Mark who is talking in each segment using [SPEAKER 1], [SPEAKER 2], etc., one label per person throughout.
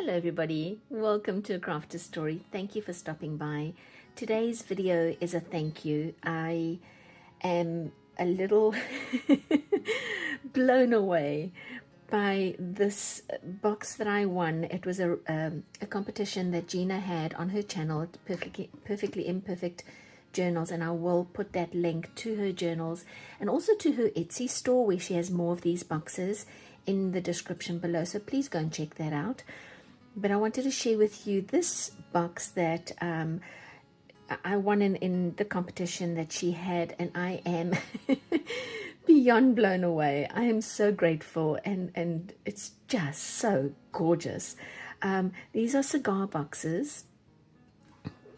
[SPEAKER 1] Hello everybody, welcome to A Crafter's Story. Thank you for stopping by. Today's video is a thank you. I am a little blown away by this box that I won. It was a competition that Gina had on her channel, Perfectly Imperfect journals, and I will put that link to her journals and also to her Etsy store where she has more of these boxes in the description below, so please go and check that out. But I wanted to share with you this box that I won in the competition that she had, and I am beyond blown away. I am so grateful, and it's just so gorgeous. These are cigar boxes.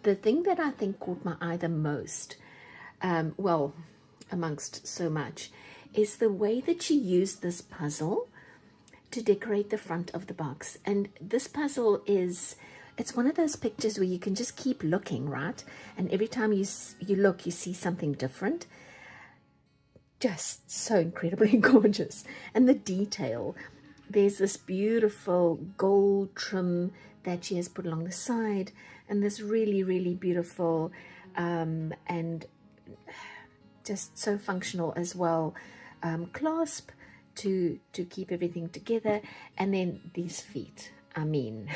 [SPEAKER 1] The thing that I think caught my eye the most, well, amongst so much, is the way that she used this puzzle to decorate the front of the box. And this puzzle is, it's one of those pictures where you can just keep looking, right? And every time you look, you see something different. Just so incredibly gorgeous. And the detail, there's this beautiful gold trim that she has put along the side, and this really, really beautiful and just so functional as well clasp to keep everything together. And then these feet, I mean,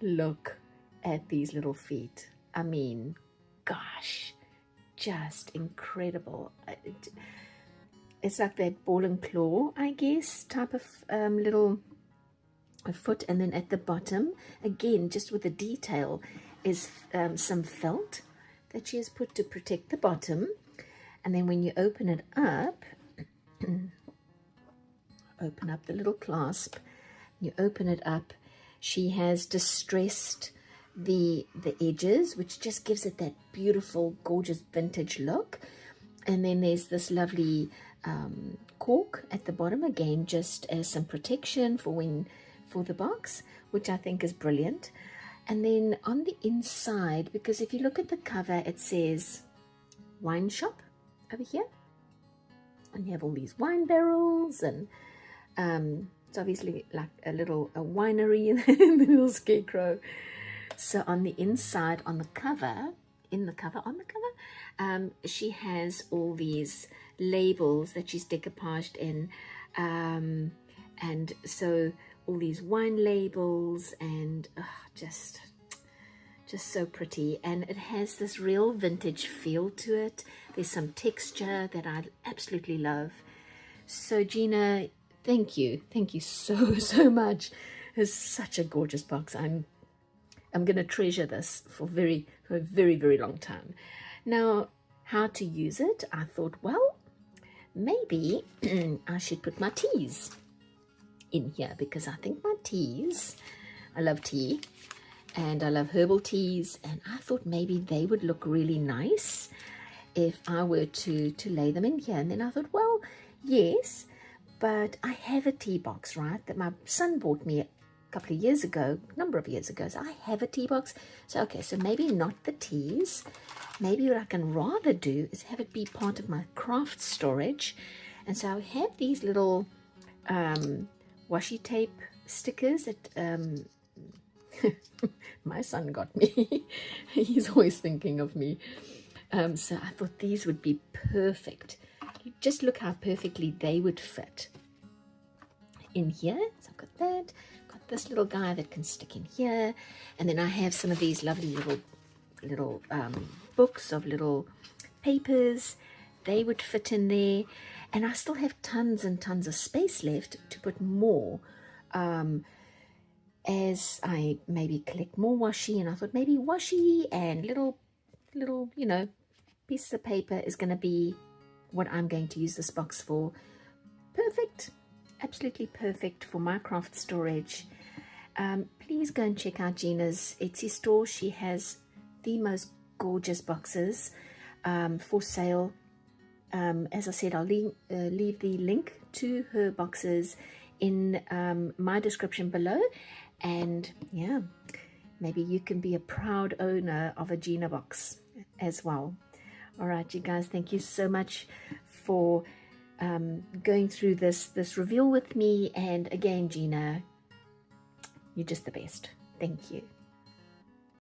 [SPEAKER 1] look at these little feet. I mean, gosh, just incredible. It's like that ball and claw, I guess, type of little foot. And then at the bottom, again, just with the detail, is some felt that she has put to protect the bottom. And then when you open it up, open up the little clasp, you open it up, she has distressed the edges, which just gives it that beautiful, gorgeous vintage look. And then there's this lovely cork at the bottom, again, just as some protection for the box, which I think is brilliant. And then on the inside, because if you look at the cover, it says wine shop over here, and you have all these wine barrels, and it's obviously like a winery in the little scarecrow. So on the inside, on the cover, she has all these labels that she's decoupaged in, and so all these wine labels, and just so pretty. And it has this real vintage feel to it. There's some texture that I absolutely love. So Gina, thank you so much. It's such a gorgeous box. I'm going to treasure this for a very, very long time. Now, how to use it? I thought, well, maybe I should put my teas in here, because I think my teas, I love tea and I love herbal teas, and I thought maybe they would look really nice if I were to lay them in here. And then I thought, well, yes, but I have a tea box, right, that my son bought me a number of years ago. So I have a tea box. So okay, so maybe not the teas. Maybe what I can rather do is have it be part of my craft storage. And so I have these little washi tape stickers that my son got me. He's always thinking of me. So I thought these would be perfect. Just look how perfectly they would fit in here. So I've got that. Got this little guy that can stick in here. And then I have some of these lovely little books of little papers. They would fit in there. And I still have tons and tons of space left to put more as I maybe collect more washi. And I thought maybe washi and little pieces of paper is going to be what I'm going to use this box for. Perfect, absolutely perfect for my craft storage. Please go and check out Gina's Etsy store. She has the most gorgeous boxes for sale. As I said, I'll leave the link to her boxes in my description below. And yeah, maybe you can be a proud owner of a Gina box as well. All right, you guys, thank you so much for going through this reveal with me. And again, Gina, You're just the best. Thank you.